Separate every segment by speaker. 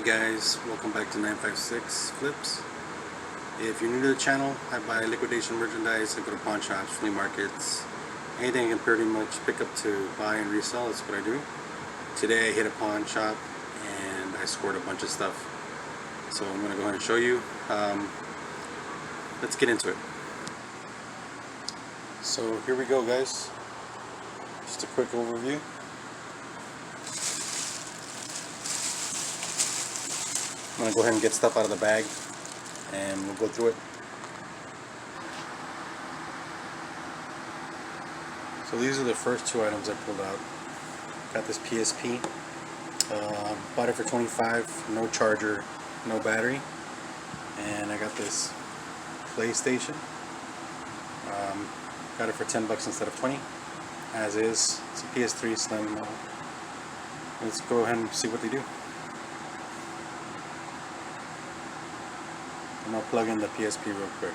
Speaker 1: guys, welcome back to 956 Flips. If you're new to the channel, I buy liquidation merchandise. I go to pawn shops, flea markets, anything I can pretty much pick up to buy and resell. That's what I do. Today I hit a pawn shop and I scored a bunch of stuff. So I'm going to go ahead and show you. Let's get into it. So here we go, guys. Just a quick overview. I'm going to go ahead and get stuff out of the bag and we'll go through it. So these are the first two items I pulled out. Got this PSP. Bought it for $25, no charger, no battery. And I got this PlayStation. Got it for $10 instead of $20. As is. It's a PS3 Slim. Let's go ahead and see what they do. I'm going to plug in the PSP real quick.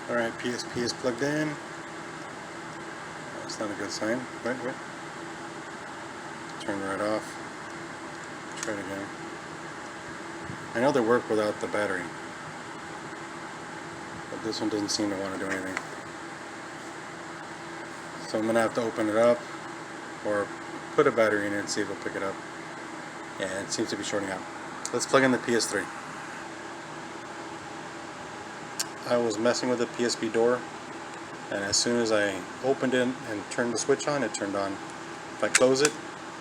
Speaker 1: Alright, PSP is plugged in. That's not a good sign. Wait. Turn right off. Try it again. I know they work without the battery, but this one doesn't seem to want to do anything. So I'm going to have to open it up or put a battery in it and see if it'll pick it up. Yeah, it seems to be shorting out. Let's plug in the PS3. I was messing with the PSP door, and as soon as I opened it and turned the switch on, it turned on. If I close it,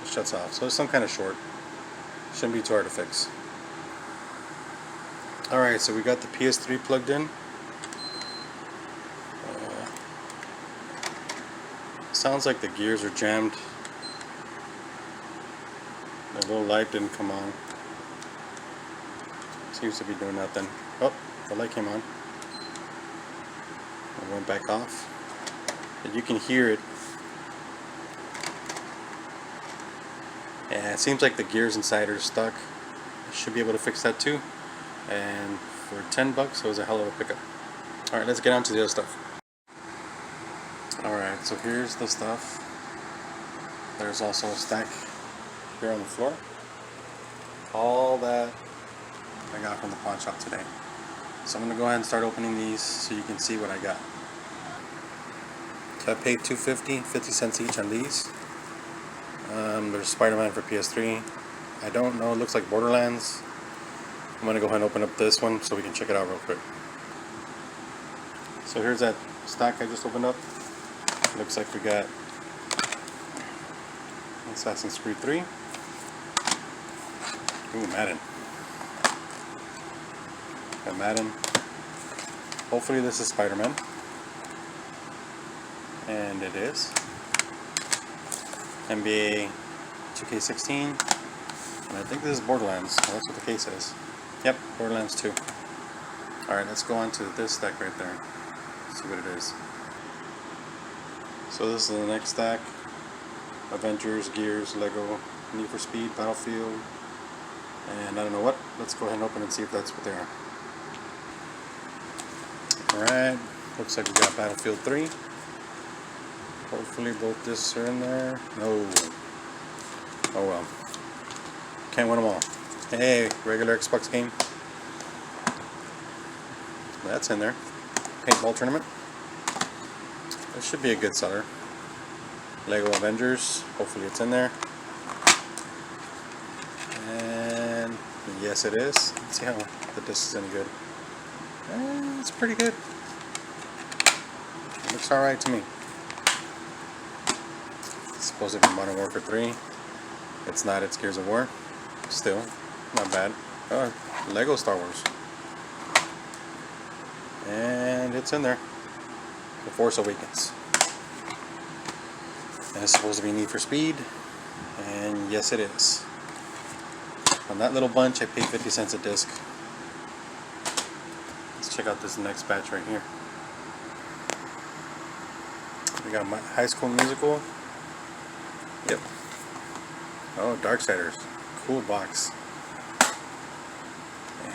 Speaker 1: it shuts off. So it's some kind of short. Shouldn't be too hard to fix. Alright, so we got the PS3 plugged in. Sounds like the gears are jammed. The little light didn't come on. Seems to be doing nothing. Oh, the light came on. It went back off. But you can hear it. Yeah, it seems like the gears inside are stuck. I should be able to fix that too. And for $10, it was a hell of a pickup. Alright, let's get on to the other stuff. Alright, so here's the stuff. There's also a stack here on the floor. All that I got from the pawn shop today. So I'm going to go ahead and start opening these so you can see what I got. So I paid $2.50, 50 cents each on these. There's Spider-Man for PS3. I don't know, it looks like Borderlands. I'm going to go ahead and open up this one so we can check it out real quick. So here's that stack I just opened up. Looks like we got Assassin's Creed 3. Ooh, Madden. Got Madden. Hopefully this is Spider-Man. And it is. NBA 2K16. And I think this is Borderlands. Well, that's what the case says. Yep, Borderlands 2. Alright, let's go on to this stack right there. See what it is. So this is the next stack. Avengers, Gears, Lego, Need for Speed, Battlefield, and I don't know what. Let's go ahead and open and see if that's what they are. Alright, looks like we got Battlefield 3. Hopefully both discs are in there. No. Oh well. Can't win them all. Hey, regular Xbox game. That's in there. Paintball tournament. This should be a good seller. Lego Avengers. Hopefully it's in there. And yes, it is. Let's see how the disc is any good. It's pretty good. It looks alright to me. It's supposed to be Modern Warfare 3. It's not. It's Gears of War. Still, not bad. Oh, Lego Star Wars. And it's in there. The Force Awakens. And it's supposed to be Need for Speed. And yes, it is. On that little bunch, I paid 50 cents a disc. Let's check out this next batch right here. We got my High School Musical. Yep. Oh, Darksiders. Cool box.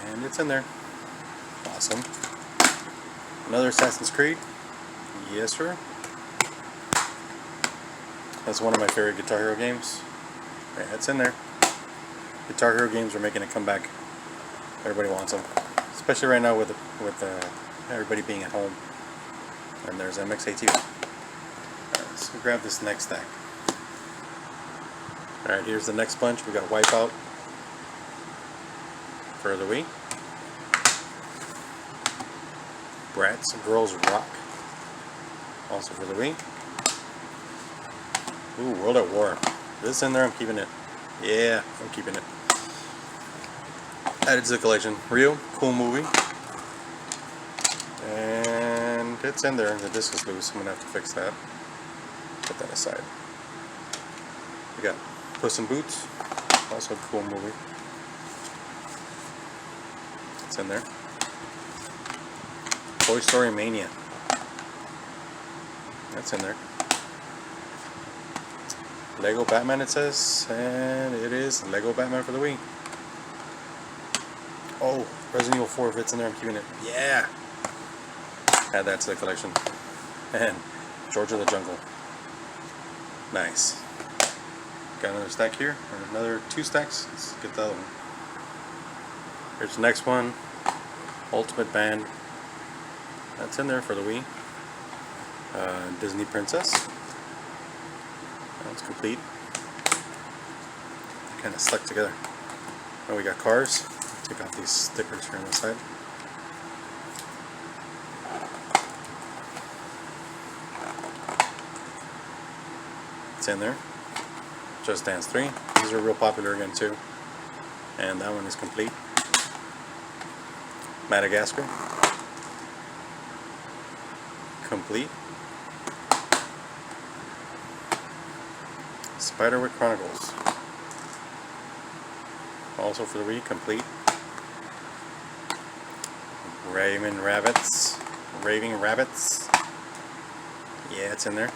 Speaker 1: And it's in there. Awesome. Another Assassin's Creed. Yes, sir. That's one of my favorite Guitar Hero games. Yeah, it's in there. Guitar Hero games are making a comeback. Everybody wants them, especially right now with everybody being at home. And there's MX-ATV. Alright, so grab this next stack. Alright, here's the next bunch. We got Wipeout for the Wii. Bratz Girls Rock, also for the Wii. Ooh, World at War. This in there, I'm keeping it. Yeah, I'm keeping it. Added to the collection. Rio, cool movie. And it's in there. The disc is loose. I'm gonna have to fix that. Put that aside. We got Puss in Boots, also a cool movie. It's in there. Toy Story Mania. That's in there. Lego Batman, it says, and it is Lego Batman for the Wii. Oh, Resident Evil 4 fits in there. I'm keeping it. Yeah. Add that to the collection. And George of the Jungle. Nice. Got another stack here, or another 2 stacks. Let's get the other one. Here's the next one. Ultimate Band. That's in there for the Wii. Disney Princess. That's complete. Kind of stuck together. Oh, we got Cars. Take off these stickers here on the side. It's in there. Just Dance 3. These are real popular again too. And that one is complete. Madagascar. Complete. Spiderwick Chronicles. Also for the Wii, complete. Raving Rabbits. Yeah, it's in there.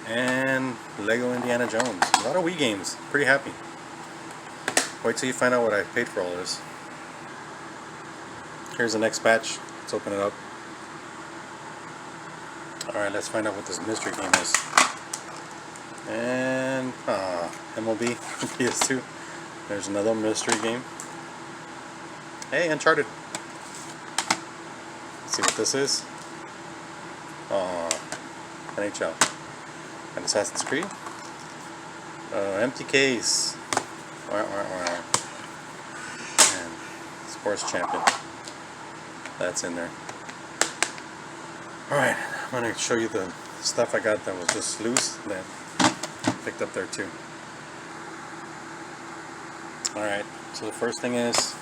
Speaker 1: And Lego Indiana Jones. A lot of Wii games. Pretty happy. Wait till you find out what I paid for all this. Here's the next batch. Let's open it up. Alright, let's find out what this mystery game is. And MLB PS2. There's another mystery game. Hey, Uncharted. Let's see what this is. NHL. And Assassin's Creed. Empty case. And Sports Champion. That's in there. Alright, I'm going to show you the stuff I got that was just loose that picked up there too. Alright, so the first thing is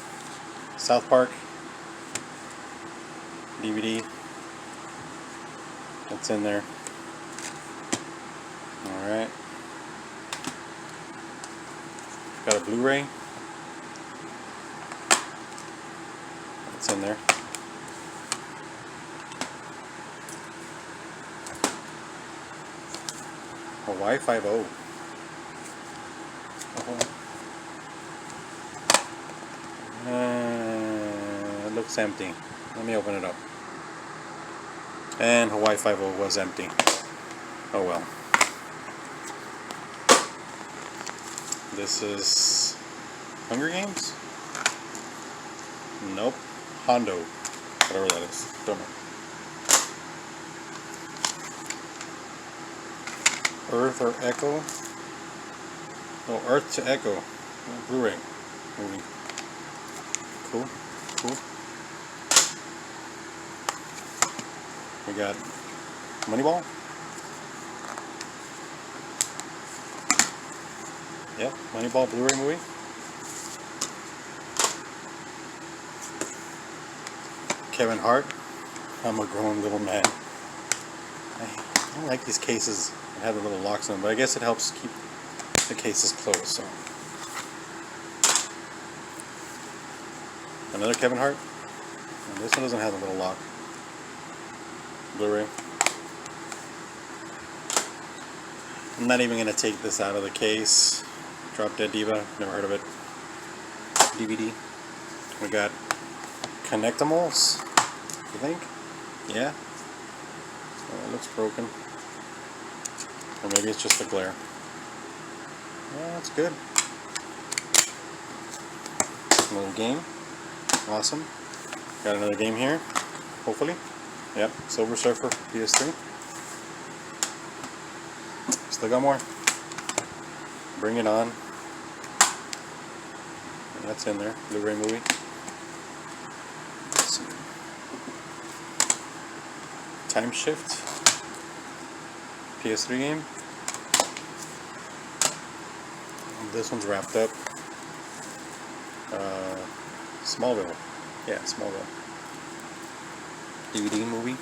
Speaker 1: South Park DVD. That's in there. Alright. Got a Blu-ray. That's in there. Hawaii 5-0. It looks empty. Let me open it up. And Hawaii 5-0 was empty. Oh well. This is Hunger Games? Nope. Hondo. Whatever that is. Don't know. Earth or Echo? Oh, Earth to Echo. Blu-ray movie. Cool. Cool. We got Moneyball. Yep, Moneyball Blu-ray movie. Kevin Hart. I'm a grown little man. I don't like these cases that have the little locks in them, but I guess it helps keep the cases closed. So another Kevin Hart. And this one doesn't have a little lock. Blu-ray. I'm not even going to take this out of the case. Drop Dead Diva, never heard of it. DVD. We got Connectimals, I think. Yeah. Oh, it looks broken. Or maybe it's just the glare. Yeah, that's good. Another game. Awesome. Got another game here. Hopefully. Yep. Silver Surfer PS3. Still got more. Bring It On. And that's in there. Blu-ray movie. Let's see. Time Shift. PS3 game. This one's wrapped up. Smallville. Yeah, Smallville. DVD movie.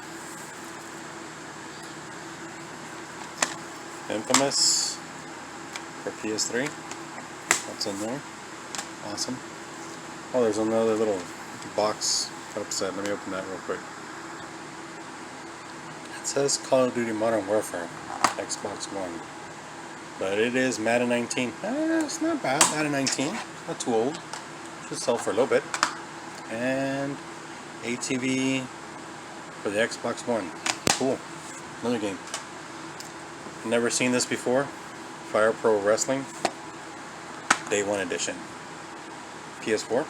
Speaker 1: Infamous for PS3. That's in there. Awesome. Oh, there's another little box cup set. Let me open that real quick. It says Call of Duty Modern Warfare, Xbox One. But it is Madden 19. It's not bad. Madden 19. Not too old. Should sell for a little bit. And ATV for the Xbox One. Cool. Another game. Never seen this before. Fire Pro Wrestling. Day 1 edition. PS4.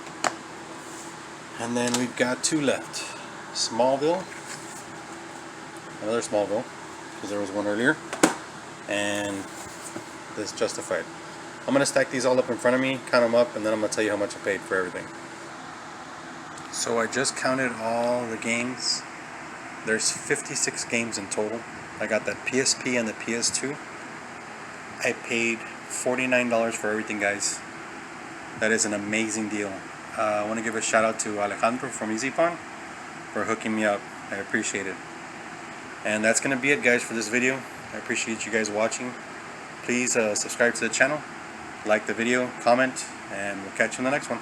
Speaker 1: And then we've got 2 left. Smallville. Another Smallville. Because there was one earlier. And this Justified. I'm going to stack these all up in front of me, count them up, and then I'm going to tell you how much I paid for everything. So I just counted all the games. There's 56 games in total. I got that PSP and the PS2. I paid $49 for everything, guys. That is an amazing deal. I want to give a shout out to Alejandro from EasyPawn for hooking me up. I appreciate it. And that's going to be it, guys, for this video. I appreciate you guys watching. Please subscribe to the channel, like the video, comment, and we'll catch you in the next one.